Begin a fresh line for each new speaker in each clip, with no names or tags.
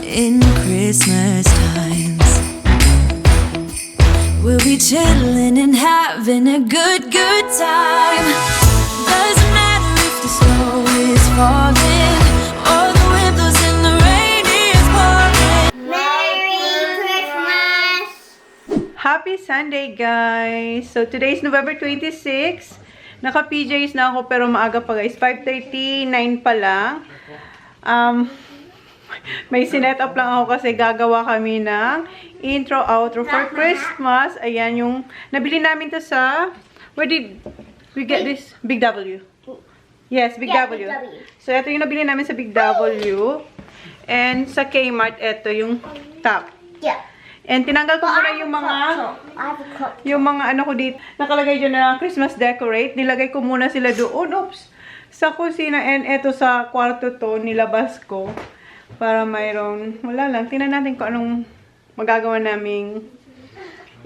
in Christmas times. We'll be chilling and having a good time. Doesn't matter if the snow is falling or the wind blows and the rain is pouring.
Merry Christmas!
Happy Sunday, guys! So, today is November 26. Naka-PJs na ako pero maaga pa, guys. 5:39 pa lang. May sinet up lang ako kasi gagawa kami ng intro, outro for Christmas. Ayan yung nabili namin to sa, where did we get this? Big W. Yes, Big W. So, ito yung nabili namin sa Big W. And sa Kmart, ito yung top.
Yeah.
And tinanggal ko muna yung mga ano ko dito. Nakalagay dyan na Christmas decorate. Nilagay ko muna sila doon. Oops! Sa kusina. And ito sa kwarto to, nilabas ko. Para mayroon, wala lang. Tingnan natin kung anong magagawa naming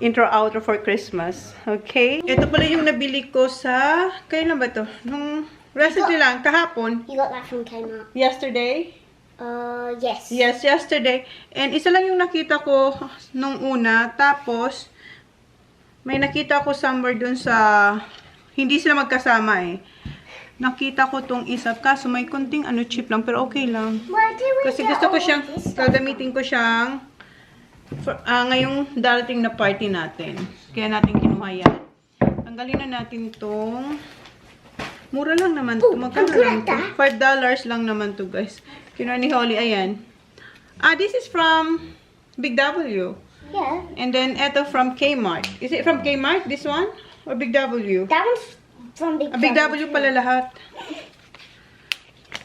intro outro for Christmas. Okay? Ito pala yung nabili ko sa, kailan ba to? Nung recently lang, kahapon.
You got that from Kmart?
Yesterday?
Yes.
Yes, yesterday. And isa lang yung nakita ko nung una. Tapos, may nakita ko somewhere dun sa, hindi sila magkasama eh. Nakita ko tong isa. Kaso may konting ano, cheap lang. Pero okay lang. Kasi gusto ko siyang, gagamitin ko siyang ngayong darating na party natin. Kaya natin kinuha yan. Tanggalin na natin tong, mura lang naman to. Magkano lang to? $5 lang naman to, guys. Kinuha ni Holly. Ayan. This is from Big W.
Yeah.
And then, eto from Kmart. Is it from Kmart, this one? Or Big W?
That one's from Big W.
Big W pala lahat.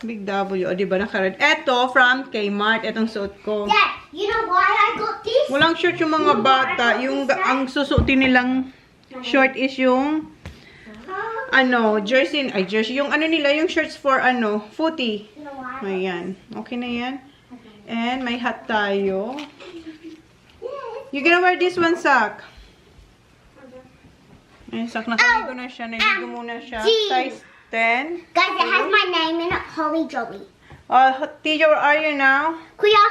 Big W. O, diba nakared? Eto, from Kmart. Etong suot ko.
Dad, you know why I got this?
Walang shirt yung mga bata. Yung, ang susuotin nilang short is yung, ano, jersey. Ay, jersey. Yung ano nila, yung shirts for, ano, footy.
You know why?
Ayan. Okay na yan. And may hat tayo. You gonna wear this one, Sak? Ayan, Sak. Nakaligo na siya. Naligo muna siya. Size 10.
Guys, it has my name in it, Holly Jolly.
Teacher, where are you now?
Kuya.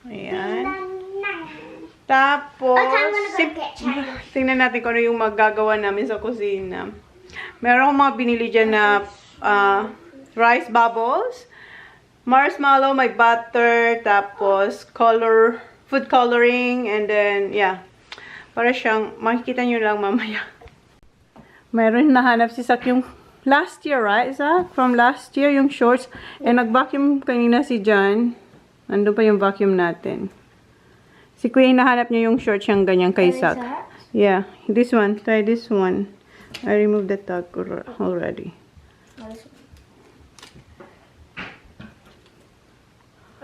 Ayan. Tapos,
Okay, I'm gonna go get China.
tingnan natin kung ano yung magagawa namin sa kusina. Meron akong mga binili dyan na rice bubbles, marshmallow, may butter, tapos food coloring, and then, yeah. Para siyang, makikita nyo lang mamaya. Meron nahanap si Sak yung last year, right, Sak? From last year, yung shorts. And nag-vacuum kanina si John. Nandun pa yung vacuum natin. Si Kuya, nahanap niya yung shorts yung ganyan kay Sak. Yeah, this one. Try this one. I removed the tag already.
I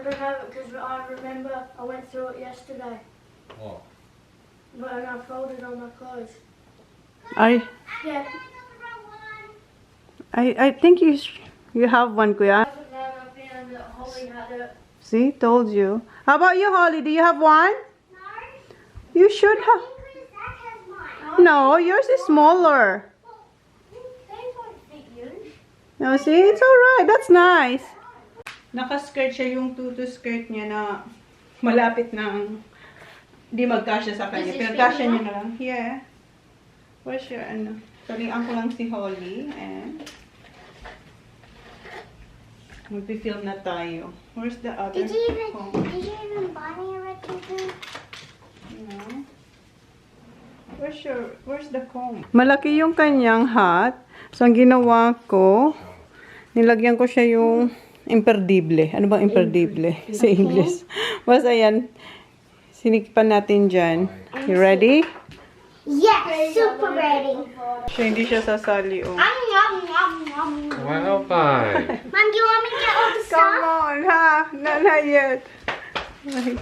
don't have it because I remember I went through it yesterday.
What?
When I folded all my clothes. Yeah.
I think you have one, Kuya.
I found that Holly had it.
See, told you. How about you, Holly? Do you have one?
No.
You should have.
That has mine.
No, yours is smaller.
They won't fit you.
No, see, it's alright. That's nice. Naka-skirt siya yung tutu skirt niya na malapit ng di magkasya sa kanya. Pero kasya niya na lang. Yeah. Where's your, ano? Tulian ko lang si Holly. And magpi-film na tayo. Where's the other?
Did you even buy me a red tutu?
No. Where's the comb? Malaki yung kanyang hat. So, ang ginawa ko, nilagyan ko siya yung imperdible. Ano bang imperdible sa English? Basta yan. Sinikpan natin dyan. You ready?
Yes, super ready.
Siya, hindi siya sasali, oh.
Well, bye.
Mom, do you want me to get all the
Come
stuff?
on, ha? Not yet. Ay,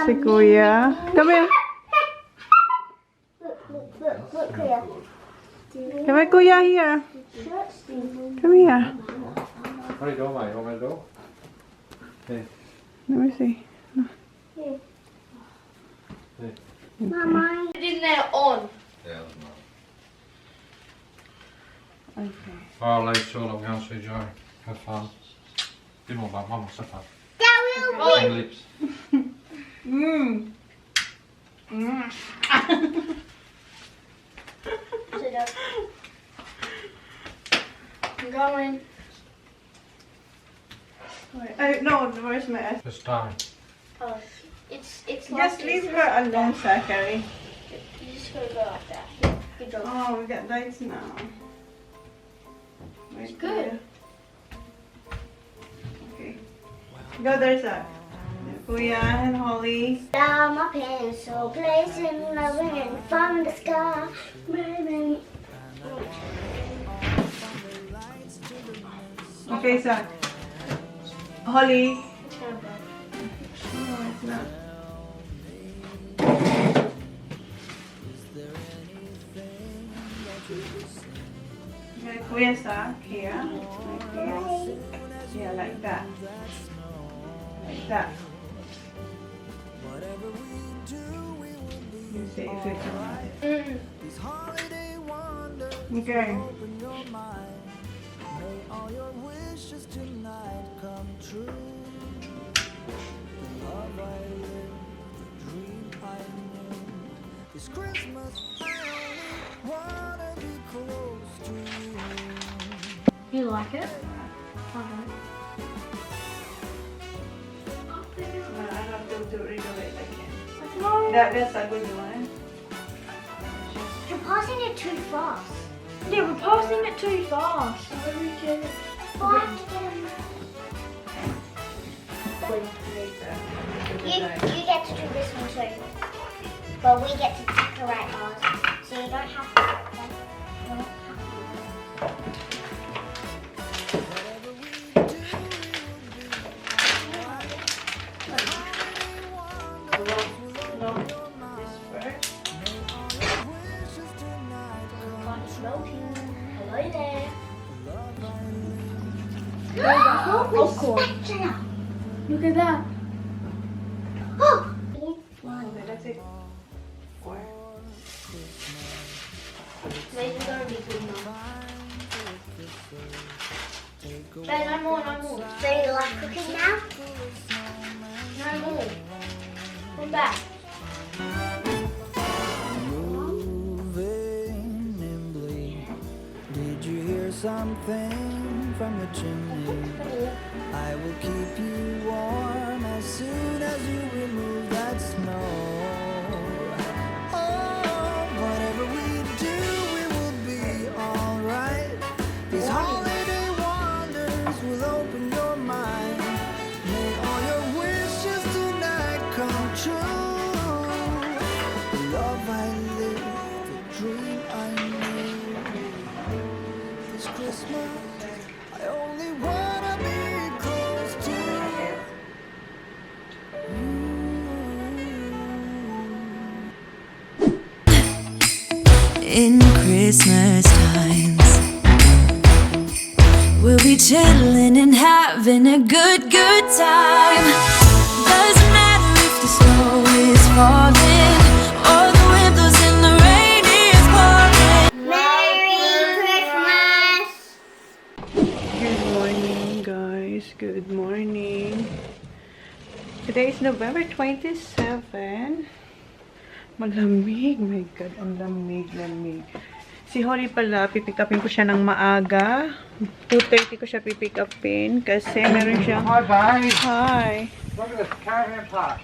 si Kuya. Come here.
Look, Kuya.
Come here, Kuya, here. Come here.
What do you do, mate? You want me to do? Yeah.
Let me see.
Mama.
Put it in there on.
Yeah, that's mine.
Okay.
I'll leave Chona. I'm going to see Joe. Have fun. Didn't want my mum or supper.
That will
And lips.
Mmm. Mmm.
Sit up.
I'm going.
No, where's my ass?
Just time.
Oh, it's
Just
lost.
leave her alone, Zachary.
You just gotta go like that. Here, good job.
Oh, we got lights now.
It's good.
Okay. Go there, Zach. Kuya and Holly.
Down my pencil, blazing the wind from the sky. Baby.
Okay, Zach. Holly.
It's gonna burn.
No, it's not. Okay, Kuya, Zach. Here. Like here. Yeah, like that. Like that. You see if it can. Okay.
You like it?
I have to read it again. That's a good one.
You're passing it too fast.
Yeah, we're passing it too fast.
Oh, I have to get him. You get to do this one too. But we get to decorate ours. So you don't have to. You don't have to.
No, this first.
Smoking. Hello there.
Popcorn. Look at that.
Oh!
Okay, that's it. 4.
Maybe it's gonna be good now.
No more, no more.
So you like cooking now?
No more. Come back.
Moving nimbly. Did you hear something from the chimney? I will keep you warm as soon as you remove that snow. Oh, whatever we do, we will be alright. These holiday wonders will open your mind. May all your wishes tonight come true. The love I live, the dream I knew. This Christmas, I only wanna be close to you.
In Christmas times, we'll be chilling and having a good time. Doesn't matter if the snow is falling or the wind blows and the rain is pouring.
Merry Christmas!
Good morning, guys. Good morning. Today is November 27. Malamig. My God, ang lamig. Si Holly pala, pipick upin ko siya ng maaga. 2:30 ko siya pipick upin kasi meron siyang...
Hi, babe.
Hi.
Look at this caravan park.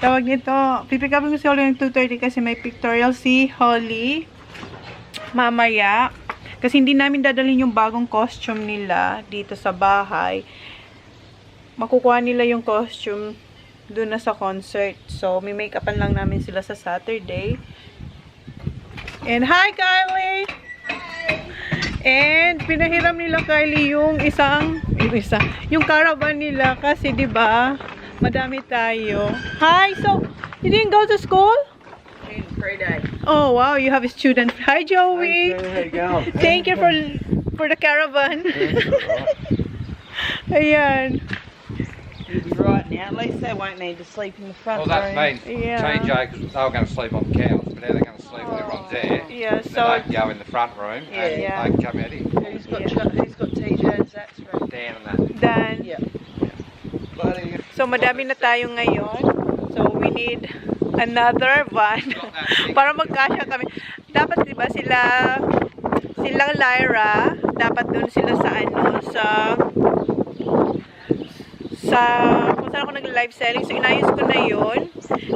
Tawag nito. Pipick upin ko si Holly ng 2:30 kasi may pictorial si Holly mamaya. Kasi hindi namin dadalhin yung bagong costume nila dito sa bahay. Makukuha nila yung costume doon na sa concert. So, may make-upan lang namin sila sa Saturday. And hi, Kylie! Hi! And pinahiram nila Kylie yung yung caravan nila kasi 'di ba? Madami tayo. Hi, so you didn't go to school?
Pre-day.
Oh, wow, you have a student. Hi, Joey.
There you go.
Thank you for the caravan. Ayan.
Right now, at least they won't need to sleep in the front
Well, that's
room.
me.
Yeah.
Change because they were going to sleep on the couch, but now they're going to sleep when everyone's there.
Yeah,
Then
so
they can go in the front room and
Yeah.
they can come out here.
Who's got TJ and Zach's room?
Dan and
done.
Yeah.
So, madami na tayo ngayon. So, we need another van para magkasya kami. Dapat, di ba, silang Lyra, dapat dun sila sa kung saan ako nag-live selling. So, inayos ko na yun.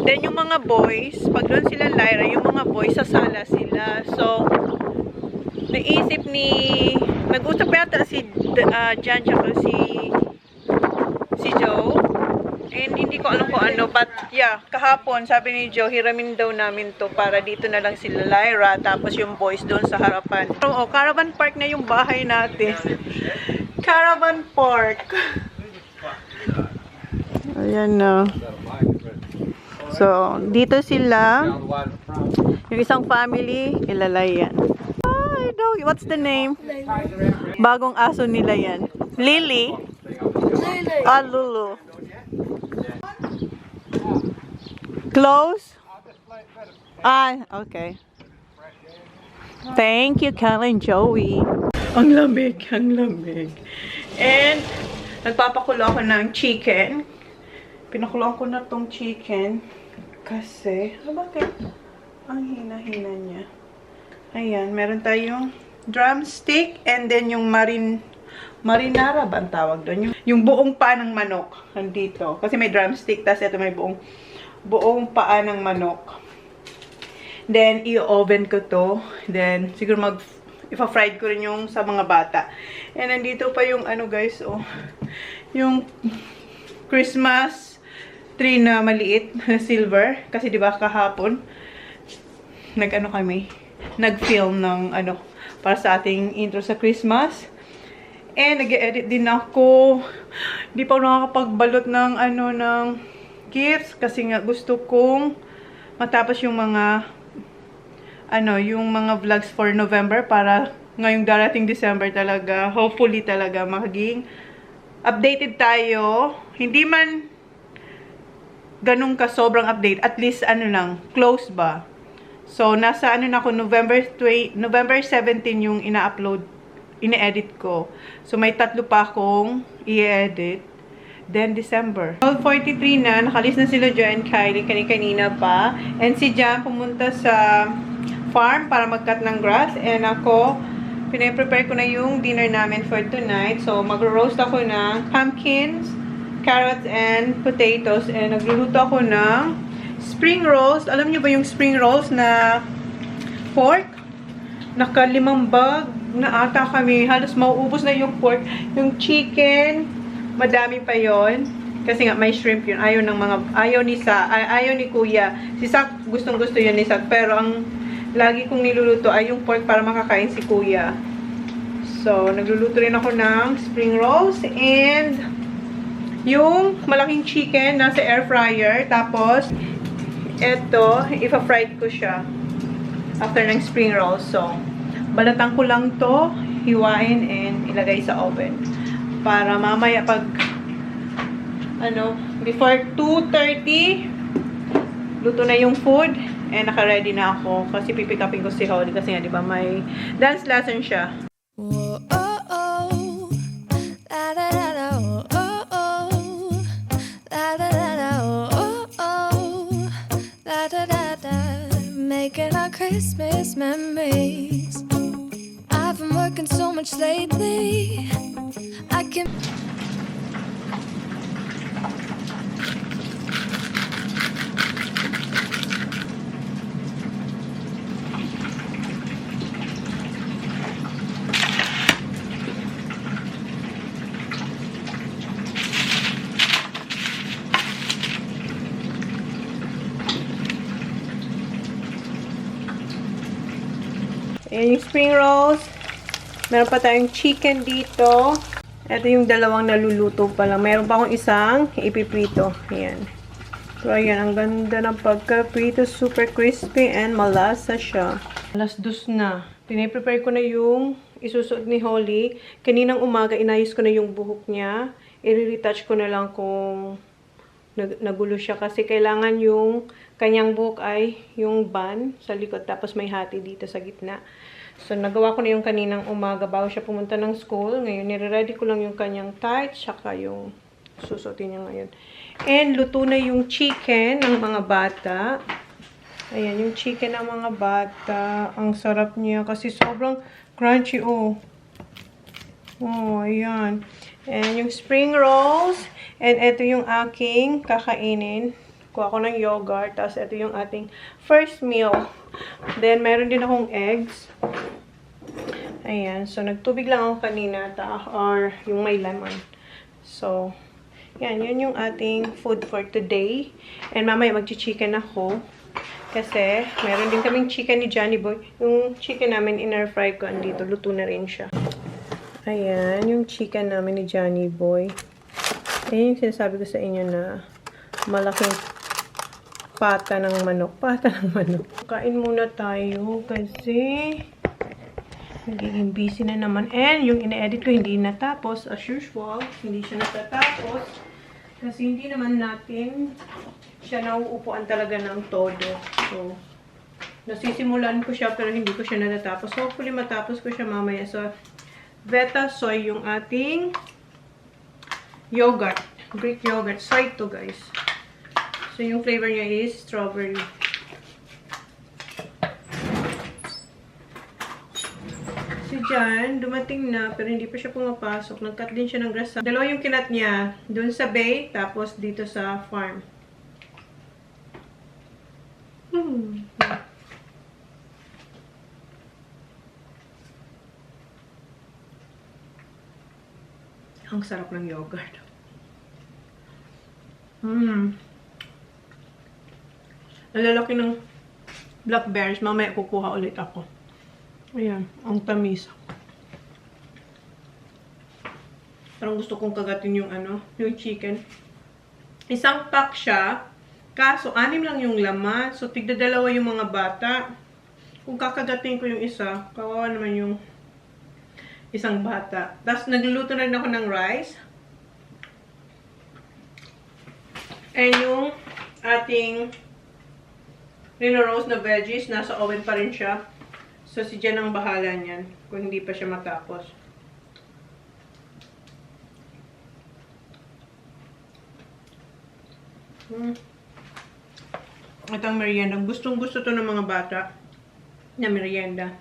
Then, yung mga boys, pag doon sila Lyra, yung mga boys, sa sala sila. So, naisip nag-usap yata si Jan, tsaka si Joe. And hindi ko alam kung ano. But, yeah, kahapon, sabi ni Joe, hiramin daw namin to para dito na lang sila Lyra, tapos yung boys doon sa harapan. Oo, Caravan Park na yung bahay natin. Caravan Park. Ayan na. So, dito sila. Yung isang family, ilalay yan. Ay, what's the name? Bagong aso nila yan. Lily? Ah, Lulu. Close? Ah, okay. Thank you, Kyle and Joey. Ang lamig, ang lamig. And, nagpapakulo ako ng chicken. Pinakuloan ko na tong chicken. Kasi, bakit? Ang hina-hina niya. Ayan, meron tayong drumstick and then yung marinara ba ang tawag doon? Yung buong paa ng manok nandito. Kasi may drumstick, tapos ito may buong paa ng manok. Then, i-oven ko to. Then, siguro ipa-fried ko rin yung sa mga bata. And nandito pa yung ano guys, oh. Yung Christmas tree na maliit, na silver. Kasi diba kahapon, nag-film ng para sa ating intro sa Christmas. And nag-edit din ako. Di pa ako nakakapagbalot ng ng gifts kasi nga gusto kong matapos yung mga vlogs for November para ngayong darating December talaga, hopefully talaga maging updated tayo. Hindi man ganun ka sobrang update, at least close ba. So, nasa na ako, November 17 yung ina-edit ko. So, may 3 pa akong i-edit. Then, December. 12:43 na, nakalis na sila Jo and Kylie, kanina pa. And si Jan pumunta sa farm para mag-cut ng grass. And ako, pinaprepare ko na yung dinner namin for tonight. So, mag-roast ako ng pumpkins, carrots, and potatoes. And nagluluto ako ng spring rolls. Alam niyo ba yung spring rolls na pork? Naka-5 bag na ata kami. Halos mauubos na yung pork. Yung chicken, madami pa yon. Kasi nga may shrimp yun. Ayaw ni Kuya. Si Sak, gustong-gusto yun ni Sak. Pero ang lagi kong niluluto ay yung pork para makakain si Kuya. So, nagluluto rin ako ng spring rolls. And yung malaking chicken nasa air fryer. Tapos, eto, ipa-fried ko siya after ng spring rolls. So, balatan ko lang to, hiwain, and ilagay sa oven. Para mamaya pag, before 2:30, luto na yung food, and naka-ready na ako. Kasi pipick upin ko si Holly. Kasi nga, di ba, may dance lesson siya.
Whoa, oh, oh. La, la, la, la, oh, oh, oh. La, la, la, la, oh, oh, oh. La, da, da, da. Making our Christmas memories. I've been working so much lately. I can.
Ayan yung spring rolls. Meron pa tayong chicken dito. Ito yung dalawang naluluto pa lang. Meron pa akong isang ipiprito. Ayan. So, ayan. Ang ganda ng pagka-prito. Super crispy and malasa siya. Alas 2 na. Pinaprepare ko na yung isusuot ni Holly. Kaninang umaga, inayos ko na yung buhok niya. I-retouch ko na lang kung nagulo siya. Kasi kailangan yung kanyang buhok ay yung bun sa likod. Tapos may hati dito sa gitna. So, nagawa ko na yung kaninang umaga bago siya pumunta ng school. Ngayon, nire-ready ko lang yung kanyang tights, saka yung susutin niya ngayon. And, luto na yung chicken ng mga bata. Ayan, yung chicken ng mga bata. Ang sarap niya kasi sobrang crunchy, oh. Oh, ayan. And yung spring rolls. And ito yung aking kakainin. Kuha ko ng yogurt. Tapos ito yung ating first meal. Then, meron din akong eggs. Ayan. So, nagtubig lang ako kanina. Or yung may lemon. So, yan. Yun yung ating food for today. And mamaya magchi-chicken ako. Kasi, meron din kaming chicken ni Johnny Boy. Yung chicken namin, in-air-fry ko andito. Luto na rin siya. Ayan, yung chicken namin ni Johnny Boy. Ayan yung sinasabi ko sa inyo na malaking pata ng manok. Pata ng manok. Kain muna tayo kasi nagiging busy na naman. And yung ina-edit ko hindi natapos. As usual, hindi siya natatapos. Kasi hindi naman natin siya nauupuan talaga ng todo. So, nasisimulan ko siya pero hindi ko siya natatapos. So, hopefully matapos ko siya mamaya. So, Veta soy yung ating yogurt. Greek yogurt. Soy to guys. So, yung flavor niya is strawberry. Si Jan, dumating na, pero hindi pa siya pumapasok. Nag-cut din siya ng grass. Dalawa yung kinat niya. Doon sa bay, tapos dito sa farm. Ang sarap ng yogurt. Ang lalaki ng blackberries. Mamaya kukuha ulit ako. Ayan, ang tamis. Parang gusto kong kagatin yung yung chicken. Isang pack siya. Kaso, 6 lang yung laman. So, tigda-dalawa yung mga bata. Kung kakagatin ko yung isa, kawawa naman yung isang bata. Tapos, nagluluto na rin ako ng rice. And yung ating rino-roast na veggies, nasa oven pa rin siya. So, si Jen ang bahala niyan kung hindi pa siya matapos. Ito ang merienda. Gustong-gusto to ng mga bata na merienda.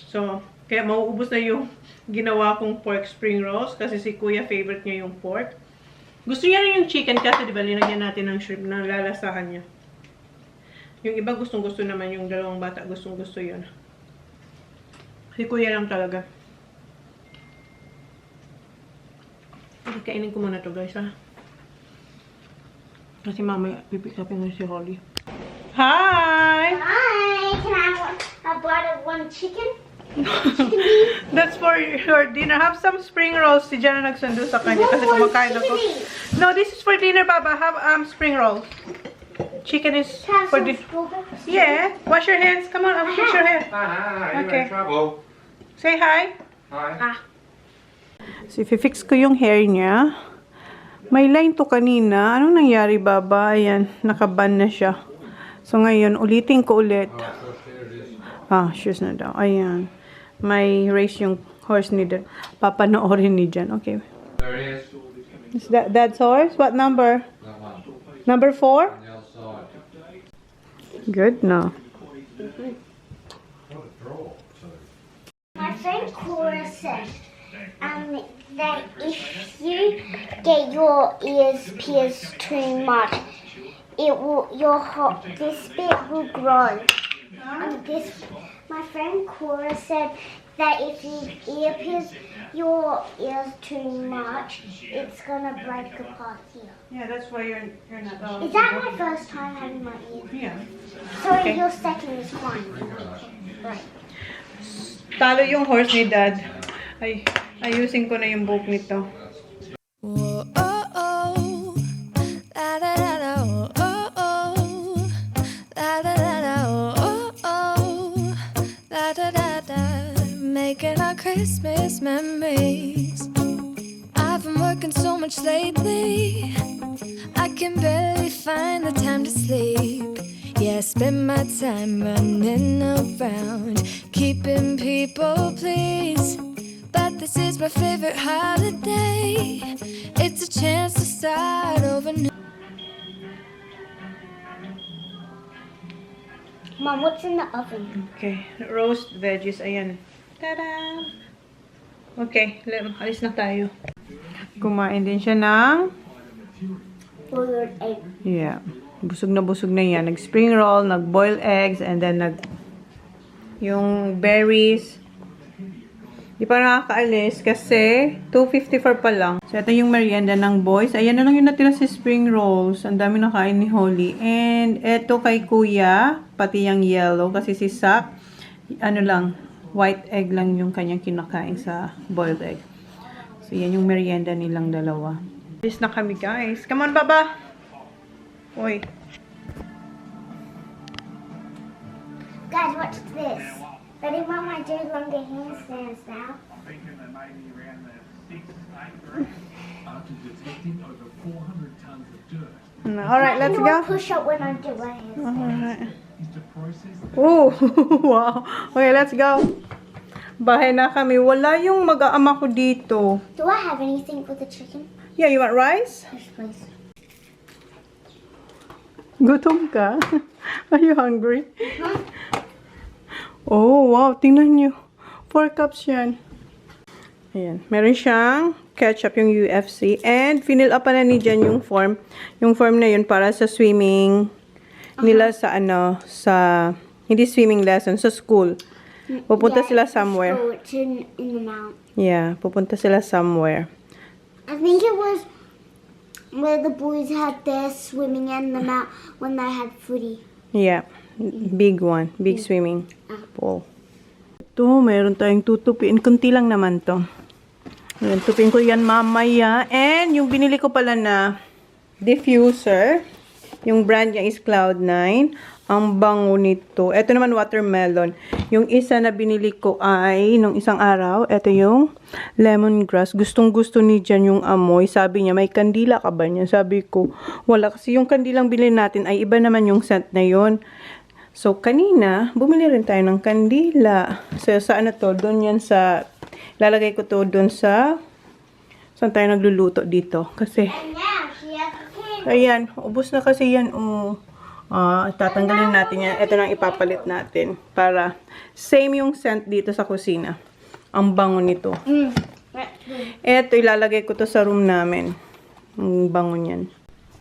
So, kaya mauubos na yung ginawa kong pork spring rolls kasi si Kuya favorite niya yung pork. Gusto niya rin yung chicken kasi diba linagyan natin ng shrimp na lalasahan niya. Yung iba gustong-gusto naman, yung dalawang bata gustong-gusto yun. Si Kuya lang talaga. Kainin ko muna to guys ha. Kasi mamaya pipick upin na si Holly. Hi!
Hi! Can I have one chicken?
That's for your dinner. Have some spring rolls. Si Jana nagsundo sa kanya kasi kumakain ako. No, this is for dinner, Baba. Have spring rolls. Chicken is for dinner. Yeah. Wash your hands. Come on, I'll fix your hair.
Hi,
Okay.
you're in trouble.
Say hi.
Hi.
So, i-fix ko yung hair niya. May line to kanina. Anong nangyari, Baba? Ayan, nakaban na siya. So, ngayon, ulitin ko ulit. Shoes na daw. Ayan. May race yung horse ni Dad. Papanoorin ni Jan. Okay.
There it is.
Is that Dad's horse? What number?
That one.
Number 4?
On the other side.
Good, no.
What a draw.
My friend Cora said that if you get your ears pierced too much, it will this bit will grow. My friend Cora said that if you ear pierce your ears too much, it's gonna break apart here.
Yeah, that's why you're not.
Is that my first time having my ears?
Yeah.
So
Okay.
your second is fine. Right.
Talo yung horse ni Dad. Ay, ayusin ko na yung buhok nito.
Whoa, oh, oh. La, da, da, da, oh, oh, oh. La, da, da, da, oh, oh, oh. La, da, da, da. Making our Christmas memories. I've been working so much lately, I can barely find the time to sleep. Yeah, I spend my time running around, keeping people pleased. But this is my favorite holiday. It's a chance to start over new.
Mom, what's in the oven?
Okay, roast veggies. Ayan. Tada! Okay, alis na tayo. Kumain din siya ng...
Boiled egg.
Yeah. Busog na yan. Nag-spring roll, nag-boiled eggs, and then yung berries. Di pa nakakaalis kasi 2:54 pa lang. So, ito yung merienda ng boys. Ayan na lang yung natira si spring rolls. Ang dami nakain ni Holly. And ito kay kuya, pati yung yellow. Kasi si Sak, white egg lang yung kanyang kinakain sa boiled egg. So, yan yung merienda nilang dalawa. Alis na kami, guys. Come on, Baba! Uy.
Guys, watch this. Ready, Mom? I do longer handstands now.
Alright, let's go.
Push up when I do my handstands.
Alright. Oh, wow. Okay, let's go. Bahay na kami. Wala yung mag-aama ko dito.
Do I have anything for the chicken?
Yeah, you want rice?
Yes, please.
Gutom ka? Are you hungry?
Huh?
Oh, wow. Tingnan nyo. 4 cups yan. Ayan. Meron siyang ketchup, yung UFC. And, finil up na ni Jan yung form. Yung form na yun para sa swimming nila sa hindi swimming lesson, sa school. Pupunta sila somewhere.
So it's in the mount.
Yeah, pupunta sila somewhere.
I think it was where the boys had their swimming in the mount when they had footy.
Yeah, big one. Big swimming pool. Ito, meron tayong tutupin. Kunti lang naman to. Ayan, tupin ko yan mamaya. And yung binili ko pala na diffuser, yung brand niya is Cloud9. Ang bango nito. Ito naman watermelon. Yung isa na binili ko ay, nung isang araw, ito yung lemongrass. Gustong-gusto ni Jan yung amoy. Sabi niya, may kandila ka ba niya? Sabi ko, wala. Kasi yung kandilang bilhin natin ay iba naman yung scent na yon. So, kanina, bumili rin tayo ng kandila. So, saan na to? Doon yan sa, lalagay ko to doon sa, saan tayo nagluluto dito? Kasi, ayan, ubos na kasi yan. Tatanggalin natin yan. Ito nang ipapalit natin. Para same yung scent dito sa kusina. Ang bango nito. Ito, ilalagay ko to sa room namin. Ang bango niyan.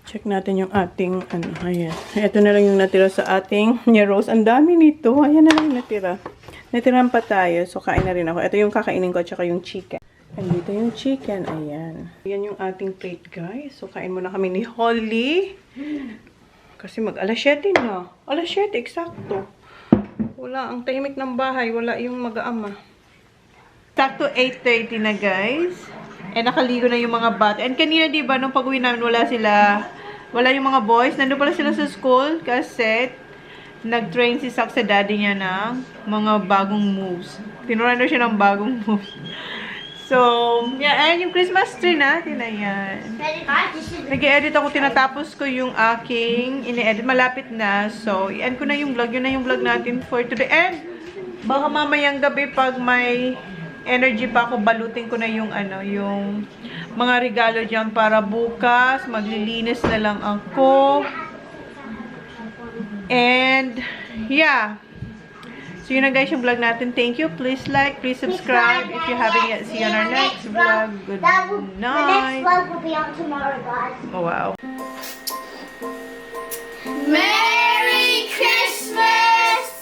Check natin yung ating, ayan. Ito na lang yung natira sa ating rose. Ang dami nito. Ayan na lang natira. Natiran pa tayo. So, kain na rin ako. Ito yung kakainin ko at saka yung chicken. Andito yung chicken. Ayan. Ayan yung ating plate, guys. So, kain muna kami ni Holly. Kasi mag-alas 7 na. Alas 7, eksakto. Wala, ang tahimik ng bahay. Wala yung mag-aama. Sakto 8:30 na, guys. Eh, nakaligo na yung mga bata. And kanina, diba, nung pag-uwi namin, wala yung mga boys. Nandun pala sila sa school kasi nag-train si Sak sa daddy niya ng mga bagong moves. Tinuruan na siya ng bagong moves. So, yeah, ayan yung Christmas tree natin. Ayan. Nag-i-edit ako, tinatapos ko yung aking ini-edit. Malapit na. So, i-end ko na yung vlog. Yun na yung vlog natin for today. And, baka mamayang gabi pag may energy pa ako, balutin ko na yung yung mga regalo dyan para bukas. Maglilinis na lang ako. And, yeah. So, yun na guys yung vlog natin. Thank you. Please like, please subscribe if you haven't yet. See you on our next vlog. Good night.
The next vlog will be on tomorrow, guys.
Oh, wow.